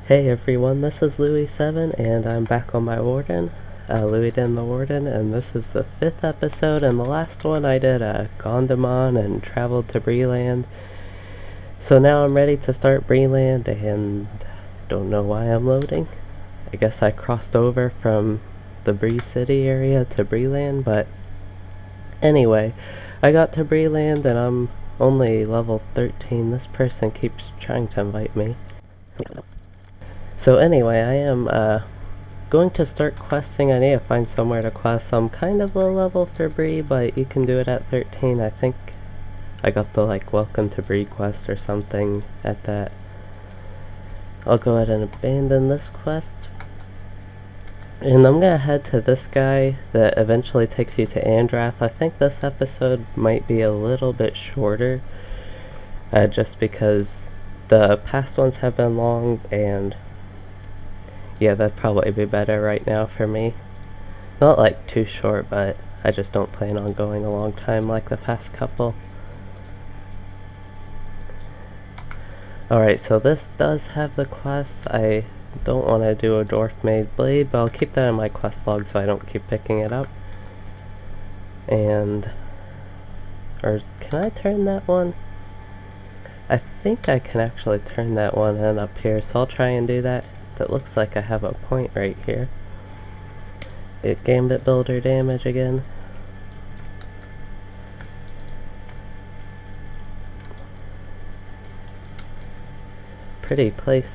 Hey everyone, this is Louey7 and I'm back on my Warden, Loueyden the Warden, and this is the 5th episode, and the last one I did Gondamon and traveled to Bree-land. So now I'm ready to start Bree-land and don't know why I'm loading. I guess I crossed over from the Bree City area to Bree-land, but anyway, I got to Bree-land and I'm only level 13. This person keeps trying to invite me. So anyway, I am going to start questing. I need to find somewhere to quest. I'm kind of low level for Bree, but you can do it at 13. I think I got the welcome to Bree quest or something at that. I'll go ahead and abandon this quest. And I'm gonna head to this guy that eventually takes you to Andrath. I think this episode might be a little bit shorter, just because the past ones have been long, and yeah, that'd probably be better right now for me. Not too short, but I just don't plan on going a long time like the past couple. Alright, so this does have the quest. I don't want to do a dwarf made blade, but I'll keep that in my quest log so I don't keep picking it up. And or can I turn that one? I think I can actually turn that one in up here, so I'll try and do that. That looks like I have a point right here. It Gambit Builder damage again. Pretty place.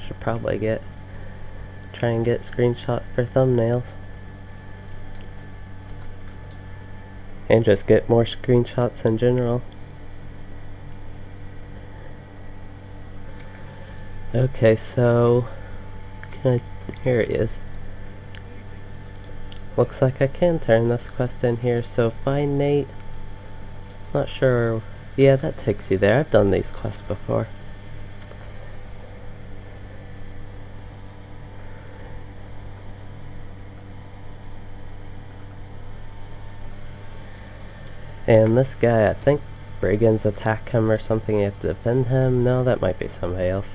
Should probably try and get screenshot for thumbnails. And just get more screenshots in general. Okay, so here it is. Looks like I can turn this quest in here, so find Nate. Not sure. Yeah, that takes you there. I've done these quests before. And this guy, I think Brigands attack him or something. You have to defend him. No, that might be somebody else.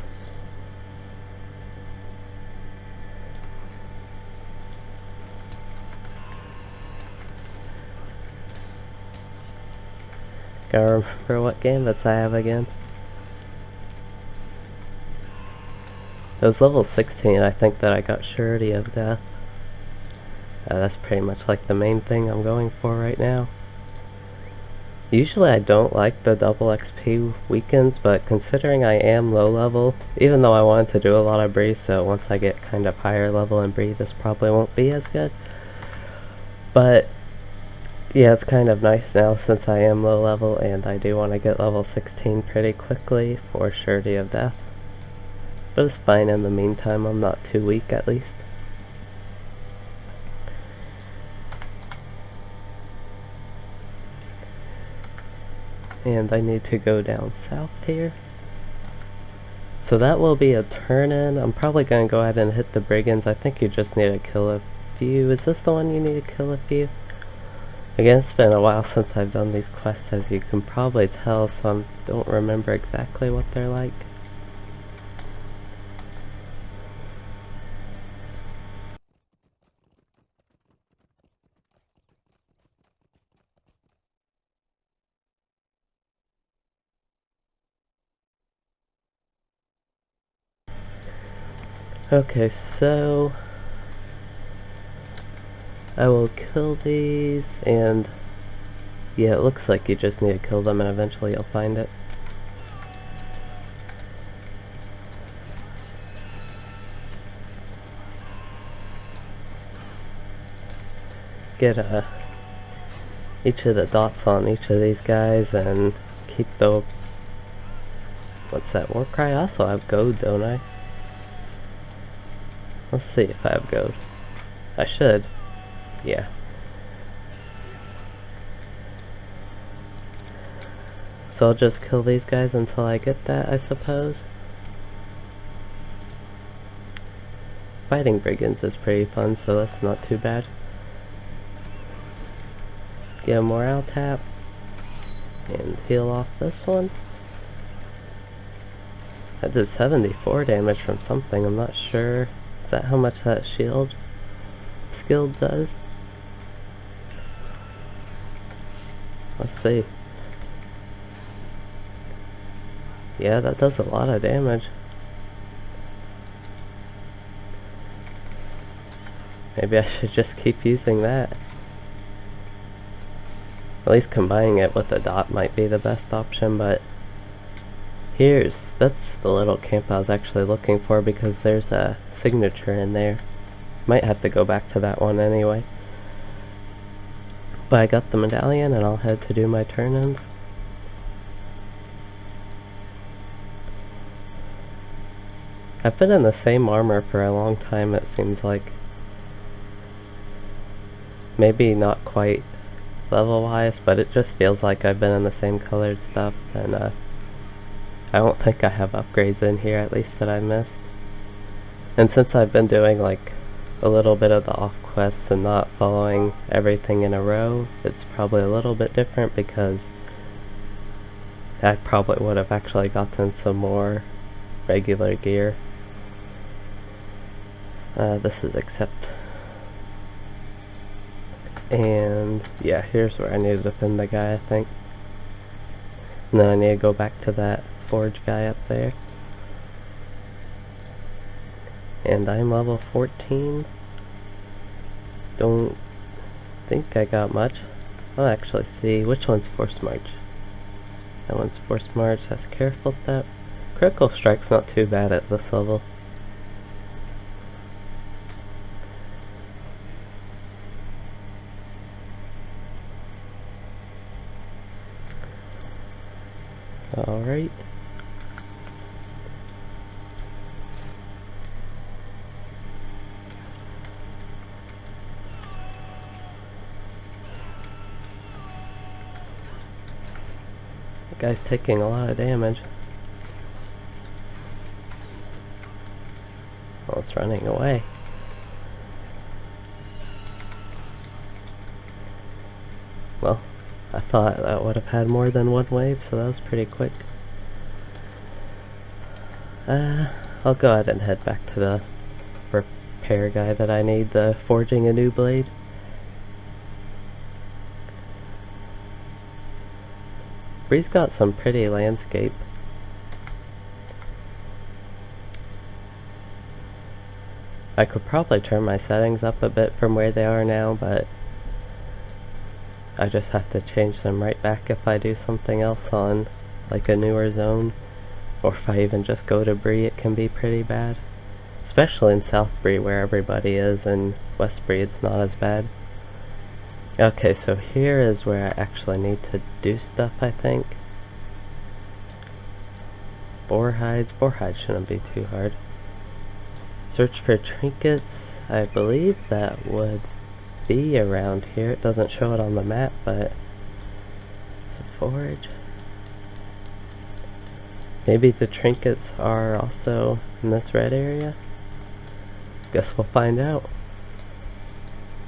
Gotta remember what gambits I have again. It was level 16, I think, that I got Surety of Death. That's pretty much the main thing I'm going for right now. Usually I don't like the double XP weekends, but considering I am low level, even though I wanted to do a lot of Bree, so once I get kind of higher level in Bree, this probably won't be as good. But yeah, it's kind of nice now since I am low level, and I do want to get level 16 pretty quickly for Surety of Death. But it's fine in the meantime, I'm not too weak at least. And I need to go down south here. So that will be a turn in. I'm probably going to go ahead and hit the Brigands. I think you just need to kill a few. Is this the one you need to kill a few? Again, it's been a while since I've done these quests, as you can probably tell, so I don't remember exactly what they're like. Okay, so I will kill these, and yeah, it looks like you just need to kill them and eventually you'll find it. Get each of the dots on each of these guys and keep the... What's that? Warcry? I also have gold, don't I? Let's see if I have gold. I should. Yeah. So I'll just kill these guys until I get that, I suppose. Fighting Brigands is pretty fun, so that's not too bad. Get a morale tap. And heal off this one. That did 74 damage from something, I'm not sure. Is that how much that shield skill does? Let's see. Yeah, that does a lot of damage. Maybe I should just keep using that. At least combining it with the dot might be the best option, but that's the little camp I was actually looking for, because there's a signature in there. Might have to go back to that one anyway. But I got the medallion and I'll head to do my turn-ins. I've been in the same armor for a long time, it seems like. Maybe not quite level-wise, but it just feels like I've been in the same colored stuff, and I don't think I have upgrades in here, at least that I missed. And since I've been doing like a little bit of the off quests and not following everything in a row, it's probably a little bit different, because I probably would have actually gotten some more regular gear. This is accept. And yeah, here's where I need to defend the guy, I think. And then I need to go back to that forge guy up there. And I'm level 14. Don't think I got much. I'll actually see. Which one's Force March? That one's Force March. That's Careful Step. Critical Strike's not too bad at this level. Alright. The guy's taking a lot of damage. Well, it's running away. Well, I thought that would have had more than one wave, so that was pretty quick. I'll go ahead and head back to the repair guy that I need, the forging a new blade. Bree's got some pretty landscape. I could probably turn my settings up a bit from where they are now, but I just have to change them right back if I do something else on like a newer zone, or if I even just go to Bree, it can be pretty bad. Especially in South Bree where everybody is, and West Bree it's not as bad. Okay, so here is where I actually need to do stuff, I think. Boar hides shouldn't be too hard. Search for trinkets, I believe that would be around here. It doesn't show it on the map, but it's a forge. Maybe the trinkets are also in this red area? Guess we'll find out.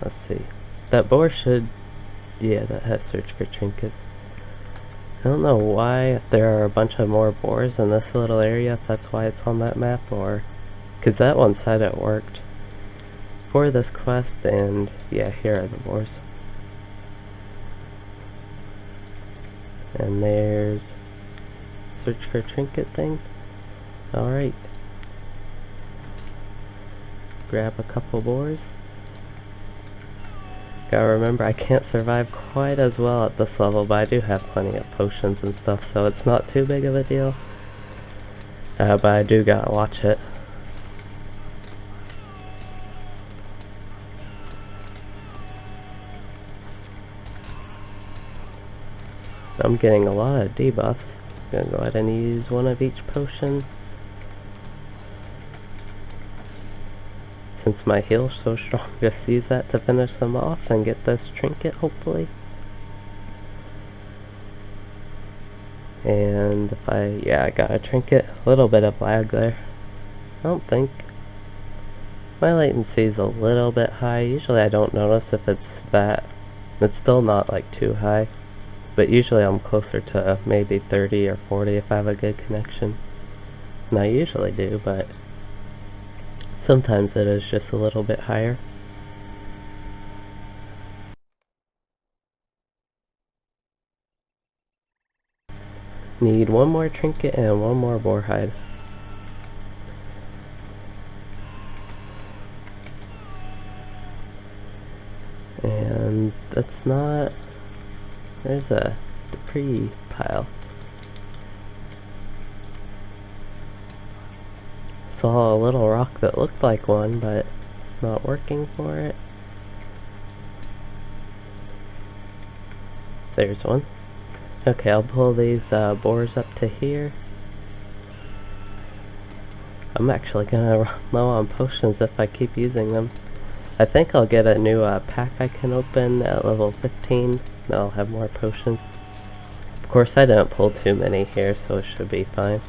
Let's see. That boar should... yeah, that has search for trinkets. I don't know why, if there are a bunch of more boars in this little area, if that's why it's on that map, or... because that one said it worked for this quest, and yeah, here are the boars. And there's search for trinket thing. Alright. Grab a couple boars. Gotta remember, I can't survive quite as well at this level, but I do have plenty of potions and stuff, so it's not too big of a deal. But I do gotta watch it. I'm getting a lot of debuffs. I'm gonna go ahead and use one of each potion. Since my heal's so strong, just use that to finish them off and get this trinket, hopefully. And if I got a trinket. A little bit of lag there. I don't think. My latency is a little bit high. Usually I don't notice if it's that. It's still not like too high. But usually I'm closer to maybe 30 or 40 if I have a good connection. and I usually do, but sometimes it is just a little bit higher. Need one more trinket and one more boar hide. And that's not... There's a debris pile. Saw a little rock that looked like one, but it's not working for it. There's one. Okay, I'll pull these boars up to here. I'm actually gonna run low on potions if I keep using them. I think I'll get a new pack I can open at level 15, and I'll have more potions. Of course, I didn't pull too many here, so it should be fine.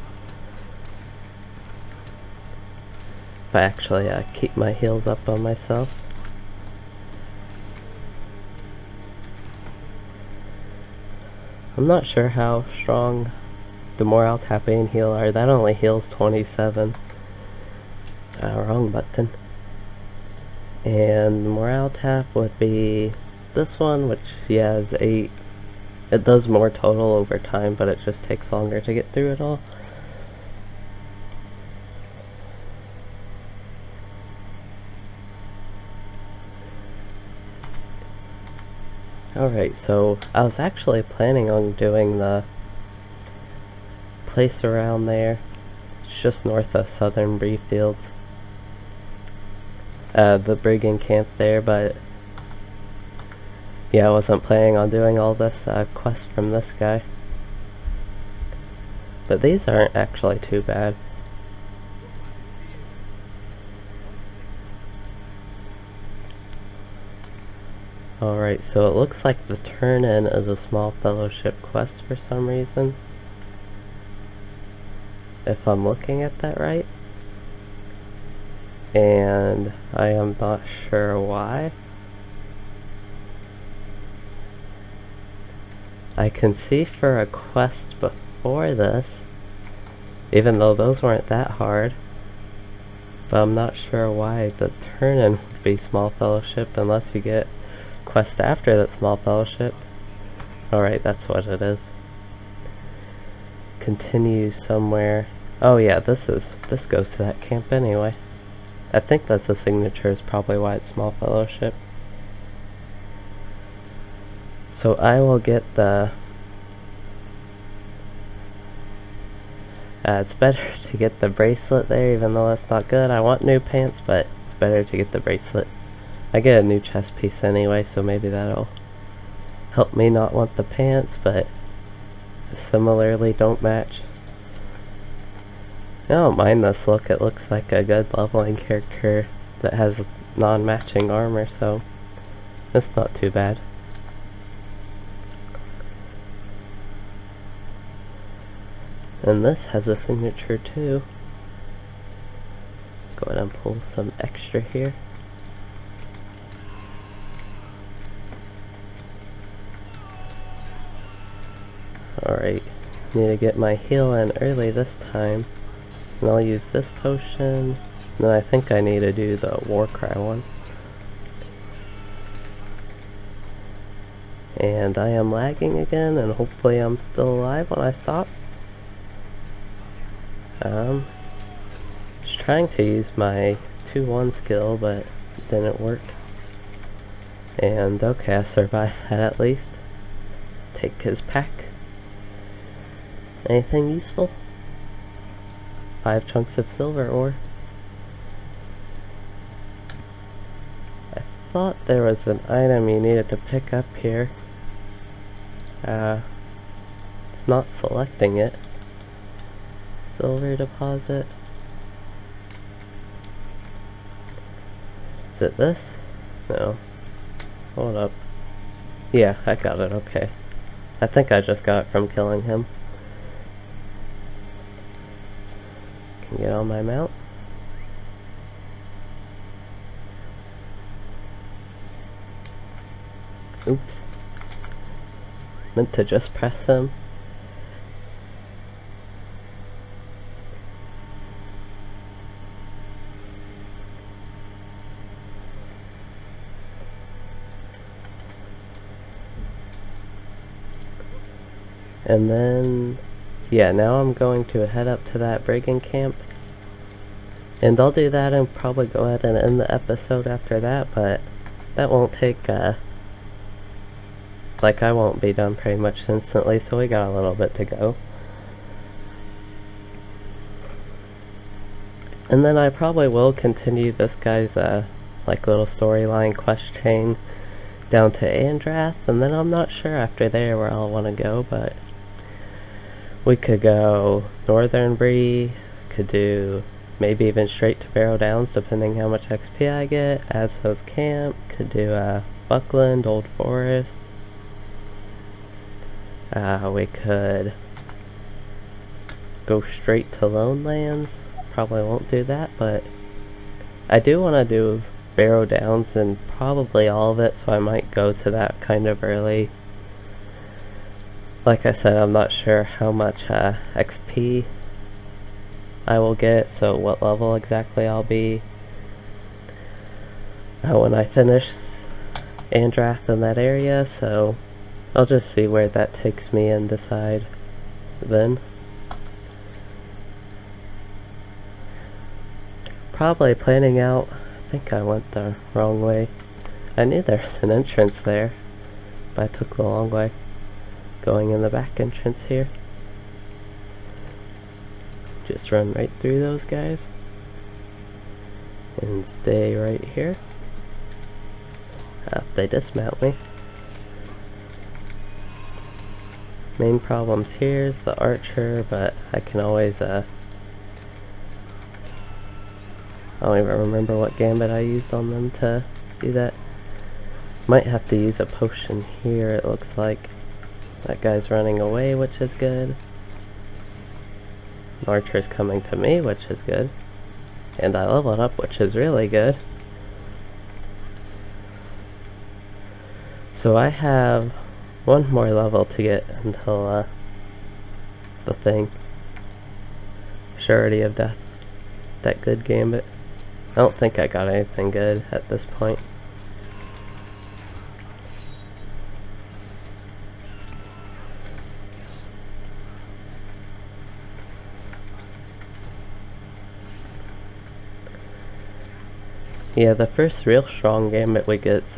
If I actually keep my heals up on myself. I'm not sure how strong the morale tapping heal are. That only heals 27. Wrong button. And morale tap would be this one, which has 8. It does more total over time, but it just takes longer to get through it all. Alright, so I was actually planning on doing the place around there. It's just north of Southern Bree Fields. The Brigand camp there, but yeah, I wasn't planning on doing all this quest from this guy. But these aren't actually too bad. Alright, so it looks like the turn-in is a small fellowship quest for some reason. If I'm looking at that right. And I am not sure why. I can see for a quest before this, even though those weren't that hard, but I'm not sure why the turn-in would be small fellowship unless you get quest after that small fellowship. Alright, that's what it is. Continue somewhere. Oh yeah, this goes to that camp anyway. I think that's a signature, is probably why it's small fellowship. So I will get the... it's better to get the bracelet there, even though that's not good. I want new pants, but it's better to get the bracelet. I get a new chest piece anyway, so maybe that'll help me not want the pants, but similarly don't match. I don't mind this look. It looks like a good leveling character that has non-matching armor, so it's not too bad. And this has a signature too. Go ahead and pull some extra here. Alright, need to get my heal in early this time. And I'll use this potion. And then I think I need to do the Warcry one. And I am lagging again, and hopefully I'm still alive when I stop. Just trying to use my 2-1 skill, but it didn't work. And okay, I survived that at least. Take his pack. Anything useful? 5 chunks of silver ore. I thought there was an item you needed to pick up here. It's not selecting it. Silver deposit. Is it this? No. Hold up. Yeah, I got it, okay. I think I just got it from killing him. Can get on my mount. Oops. Meant to just press him. And then, yeah, now I'm going to head up to that brigand camp. And I'll do that and probably go ahead and end the episode after that, but that won't take, like, I won't be done pretty much instantly, so we got a little bit to go. And then I probably will continue this guy's, like, little storyline quest chain down to Andrath, and then I'm not sure after there where I'll want to go, but we could go Northern Bree, could do maybe even straight to Barrow Downs depending how much XP I get, Asho's Camp, could do Buckland, Old Forest. We could go straight to Lone Lands. Probably won't do that, but I do want to do Barrow Downs and probably all of it, so I might go to that kind of early. Like I said, I'm not sure how much XP I will get, so what level exactly I'll be when I finish Andrath in that area, so I'll just see where that takes me and decide then. Probably planning out, I think I went the wrong way. I knew there was an entrance there, but I took the long way. Going in the back entrance here. Just run right through those guys. And stay right here. If they dismount me. Main problems here is the archer, but I can always, I don't even remember what gambit I used on them to do that. Might have to use a potion here, it looks like. That guy's running away, which is good. An archer's coming to me, which is good. And I leveled up, which is really good. So I have one more level to get until the thing. Surety of Death. That good gambit. I don't think I got anything good at this point. Yeah, the first real strong gambit we get's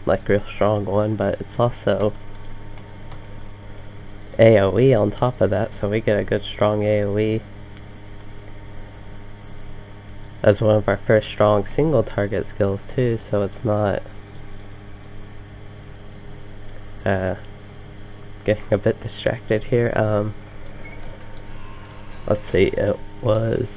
like real strong one, but it's also AoE on top of that, so we get a good strong AoE as one of our first strong single target skills too, so it's not getting a bit distracted here. Let's see, it was,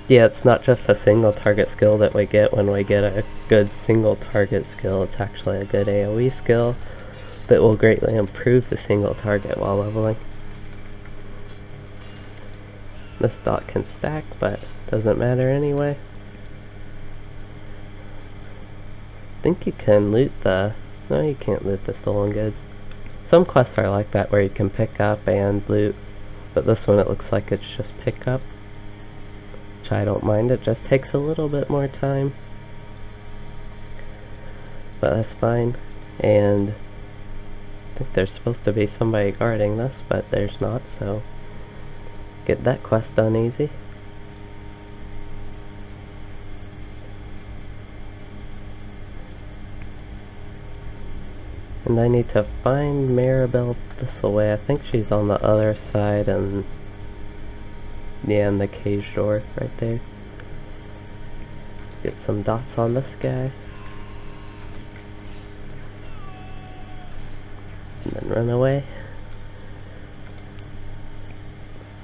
yeah, it's not just a single target skill that we get when we get a good single target skill, it's actually a good AoE skill that will greatly improve the single target while leveling. This dot can stack, but doesn't matter anyway. I think you can loot the, no, you can't loot the stolen goods. Some quests are like that where you can pick up and loot, but this one it looks like it's just pick up. Which I don't mind, it just takes a little bit more time. But that's fine. And I think there's supposed to be somebody guarding this, but there's not, so get that quest done easy. And I need to find Maribel this way. I think she's on the other side, and yeah, in the cage door right there. Get some dots on this guy. And then run away.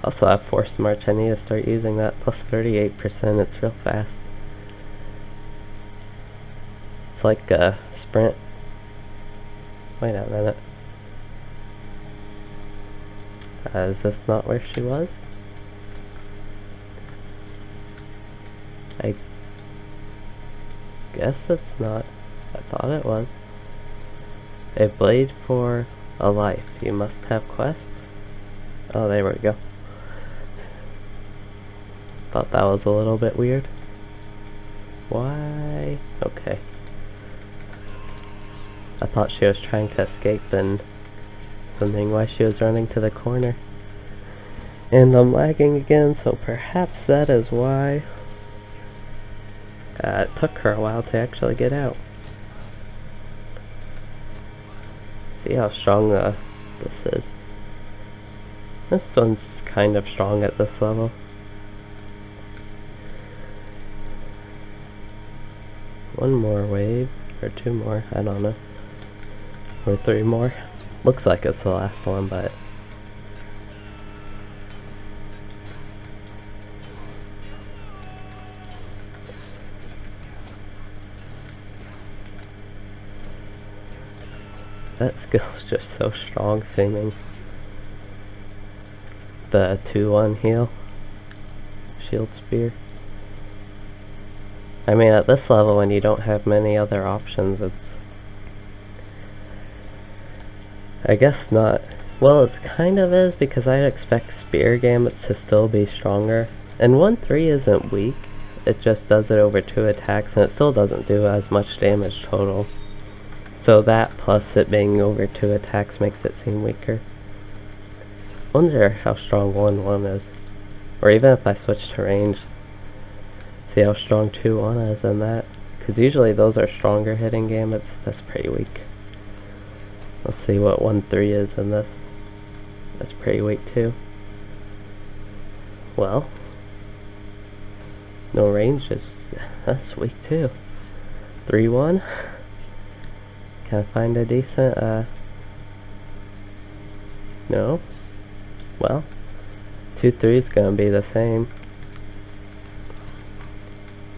Also I have Force March, I need to start using that. Plus 38%, it's real fast. It's like a sprint. Wait a minute. Is this not where she was? I guess it's not. I thought it was. A blade for a life. You must have quests. Oh, there we go. Thought that was a little bit weird. Why? Okay. I thought she was trying to escape and wondering why she was running to the corner. And I'm lagging again, so perhaps that is why. It took her a while to actually get out. See how strong this is. This one's kind of strong at this level. One more wave, or two more, I don't know. Or three more. Looks like it's the last one, but... that skill's just so strong seeming. The 2-1 heal. Shield spear. I mean, at this level, when you don't have many other options, it's... I guess not. Well, it kind of is, because I'd expect spear gambits to still be stronger. And 1-3 isn't weak, it just does it over 2 attacks, and it still doesn't do as much damage total. So that, plus it being over 2 attacks, makes it seem weaker. Wonder how strong 1-1 is. Or even if I switch to range. See how strong 2-1 is in that. Because usually those are stronger hitting gambits. That's pretty weak. Let's see what 1-3 is in this. That's pretty weak too. Well, no range is... that's weak too. 3-1. Can I find a decent, no? Well, 2-3 is gonna be the same.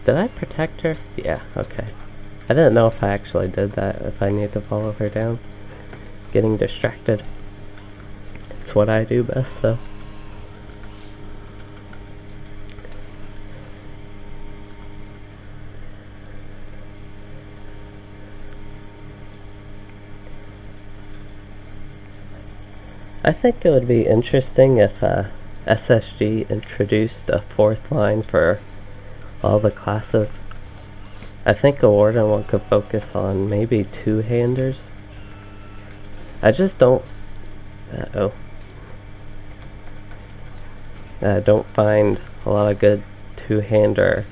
Did I protect her? Yeah, okay. I didn't know if I actually did that, if I need to follow her down. Getting distracted. It's what I do best, though. I think it would be interesting if SSG introduced a 4th line for all the classes. I think a Warden one could focus on maybe 2-handers. I just don't... don't find a lot of good 2-hander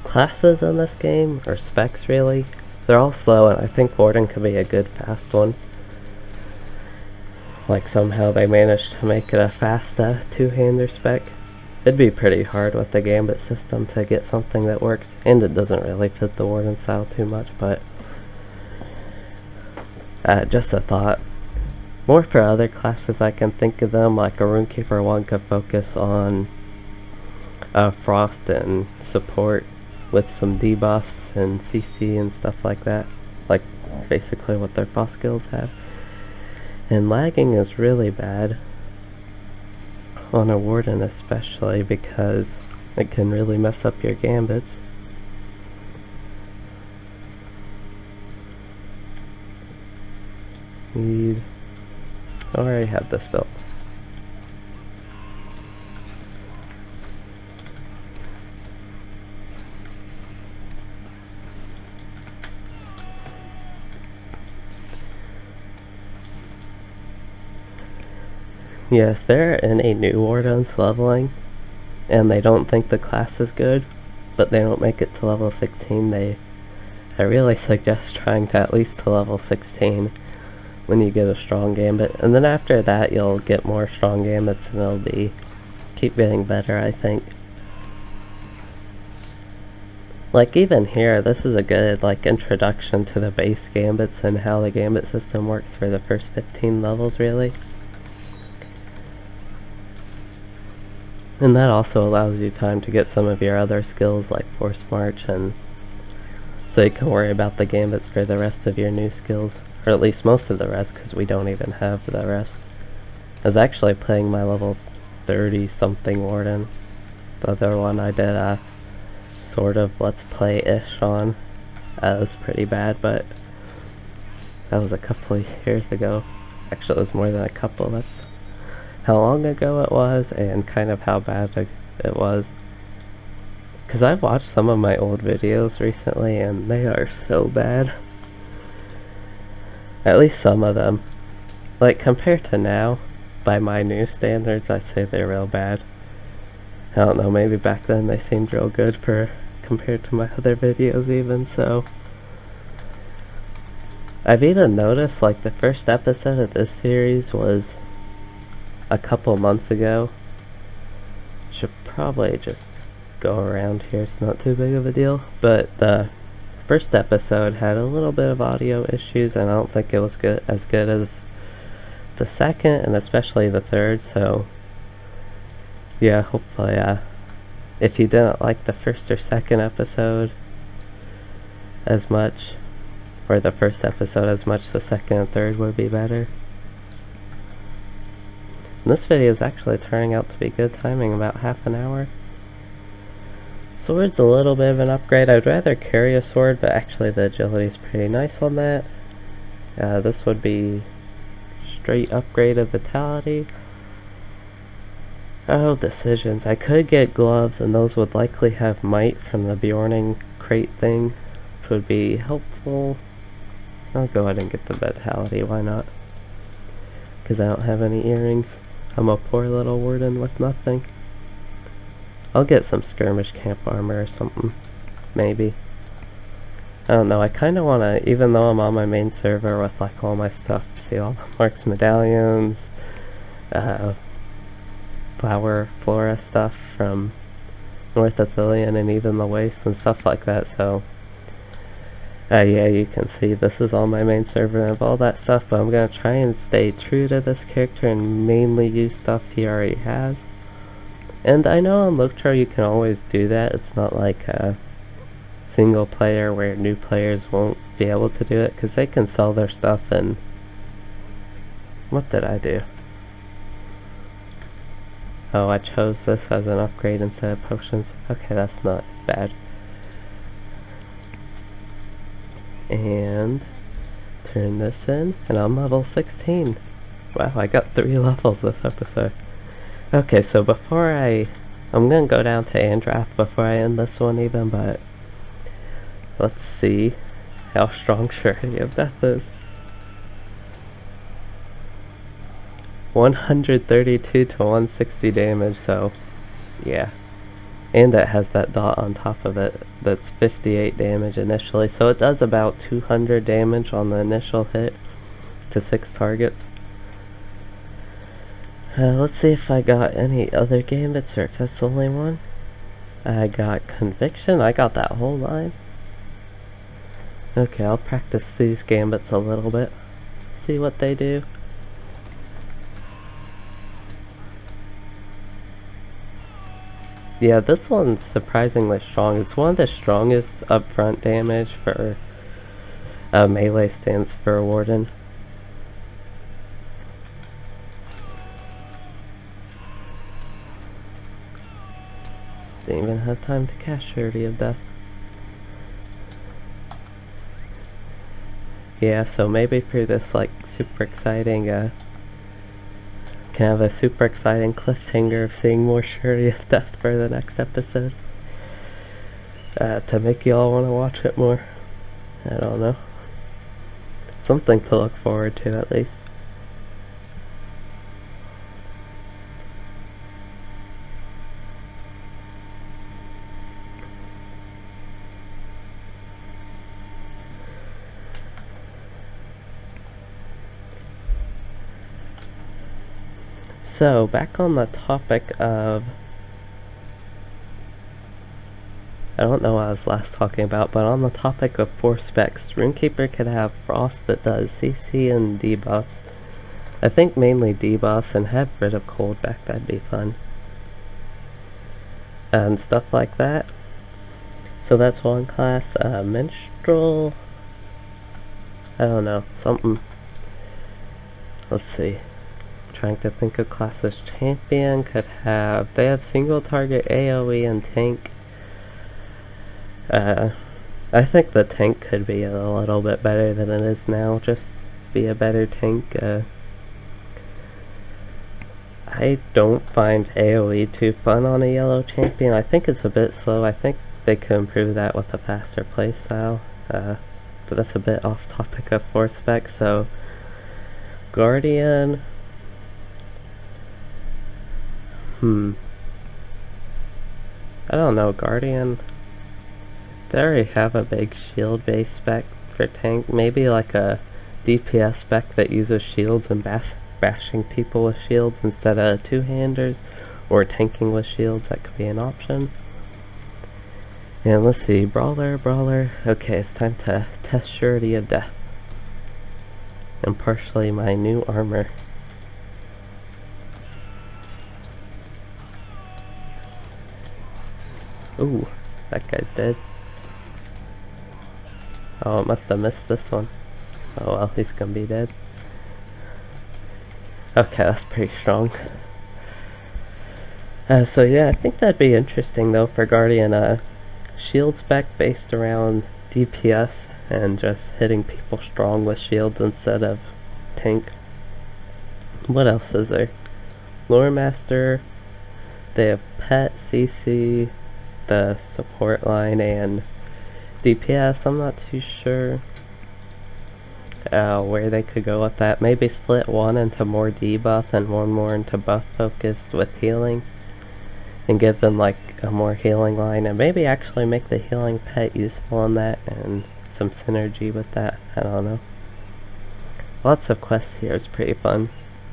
classes in this game, or specs really. They're all slow, and I think Warden could be a good fast one. Like somehow they managed to make it a fast 2-hander spec. It'd be pretty hard with the gambit system to get something that works, and it doesn't really fit the Warden style too much, but just a thought. More for other classes I can think of them, like a Runekeeper one could focus on Frost and support with some debuffs and CC and stuff like that, like basically what their Frost skills have. And lagging is really bad on a Warden, especially because it can really mess up your gambits. I already have this built. Yeah, if there are any new Wardens leveling, and they don't think the class is good, but they don't make it to level 16, I really suggest trying to at least to level 16 when you get a strong gambit. And then after that, you'll get more strong gambits, and it'll keep getting better, I think. Like even here, this is a good introduction to the base gambits and how the gambit system works for the first 15 levels, really. And that also allows you time to get some of your other skills like Force March, and so you can worry about the gambits for the rest of your new skills, or at least most of the rest, because we don't even have the rest. I was actually playing my level 30 something Warden. The other one I did a sort of let's play-ish on. It was pretty bad, but that was a couple of years ago. Actually, it was more than a couple. That's how long ago it was, and kind of how bad it was. Because I've watched some of my old videos recently, and they are so bad. At least some of them. Like, compared to now, by my new standards, I'd say they're real bad. I don't know, maybe back then they seemed real good for compared to my other videos even, so. I've even noticed, like, the first episode of this series was a couple months ago. Should probably just go around here, it's not too big of a deal. But the first episode had a little bit of audio issues, and I don't think it was as good as the second, and especially the third, so yeah, hopefully, if you didn't like the first or second episode as much, or the first episode as much, the second and third would be better. And this video is actually turning out to be good timing, about half an hour. Sword's a little bit of an upgrade. I'd rather carry a sword, but actually the agility is pretty nice on that. This would be straight upgrade of vitality. Oh, decisions. I could get gloves, and those would likely have might from the Bjorning crate thing, which would be helpful. I'll go ahead and get the vitality, why not? Because I don't have any earrings. I'm a poor little warden with nothing. I'll get some skirmish camp armor or something, maybe. I don't know, I kind of want to, even though I'm on my main server with like all my stuff, see all the Mark's medallions, flora stuff from North Athelion, and even the Waste and stuff like that, so yeah, you can see this is all my main server of all that stuff, but I'm going to try and stay true to this character and mainly use stuff he already has. And I know on LOTRO you can always do that. It's not like a single player where new players won't be able to do it, because they can sell their stuff. And what did I do? Oh, I chose this as an upgrade instead of potions. Okay, that's not bad. And turn this in, and I'm level 16. Wow, I got 3 levels this episode. Okay, so before I'm gonna go down to Andrath before I end this one even, but let's see how strong Surety of Death is. 132 to 160 damage, so yeah. And it has that dot on top of it that's 58 damage initially, so it does about 200 damage on the initial hit to 6 targets. Let's see if I got any other gambits, or if that's the only one. I got Conviction, I got that whole line. Okay, I'll practice these gambits a little bit, see what they do. Yeah, this one's surprisingly strong. It's one of the strongest upfront damage for melee stance for a warden. Didn't even have time to cast Surety of Death. Yeah, so maybe for this like super exciting can have a super exciting cliffhanger of seeing more Surety of Death for the next episode. To make you all want to watch it more. I don't know. Something to look forward to at least. So, back on the topic of, I don't know what I was last talking about, but on the topic of 4 specs, Runekeeper could have Frost that does CC and debuffs. I think mainly debuffs, and have rid of cold back, that'd be fun. And stuff like that. So that's one class. Minstrel, I don't know, something. Let's see. Trying to think of classes. Champion could have, they have single target AoE and tank. I think the tank could be a little bit better than it is now, just be a better tank. I don't find AoE too fun on a yellow champion. I think it's a bit slow. I think they could improve that with a faster playstyle. But that's a bit off topic of 4th spec, so Guardian. I don't know, Guardian. They already have a big shield base spec for tank. Maybe like a DPS spec that uses shields and bashing people with shields instead of two-handers, or tanking with shields. That could be an option. And let's see, Brawler. Okay, it's time to test Surety of Death. And partially my new armor. Ooh, that guy's dead. Oh, it must have missed this one. Oh well, he's gonna be dead. Okay, that's pretty strong. So yeah, I think that'd be interesting though for Guardian. Shield spec based around DPS and just hitting people strong with shields instead of tank. What else is there? Lore Master. They have Pet, CC, the support line, and DPS. I'm not too sure where they could go with that. Maybe split one into more debuff and one more into buff focused with healing, and give them like a more healing line, and maybe actually make the healing pet useful in that and some synergy with that. I don't know. Lots of quests here. It's pretty fun.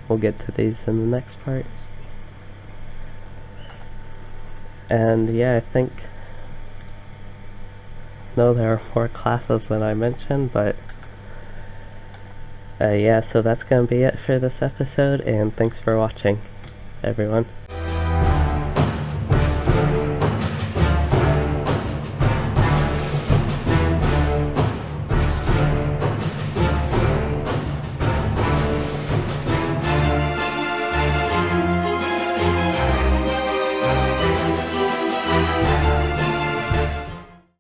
We'll get to these in the next part. And yeah, I think no, there are more classes than I mentioned, but yeah, so that's gonna be it for this episode, and thanks for watching, everyone.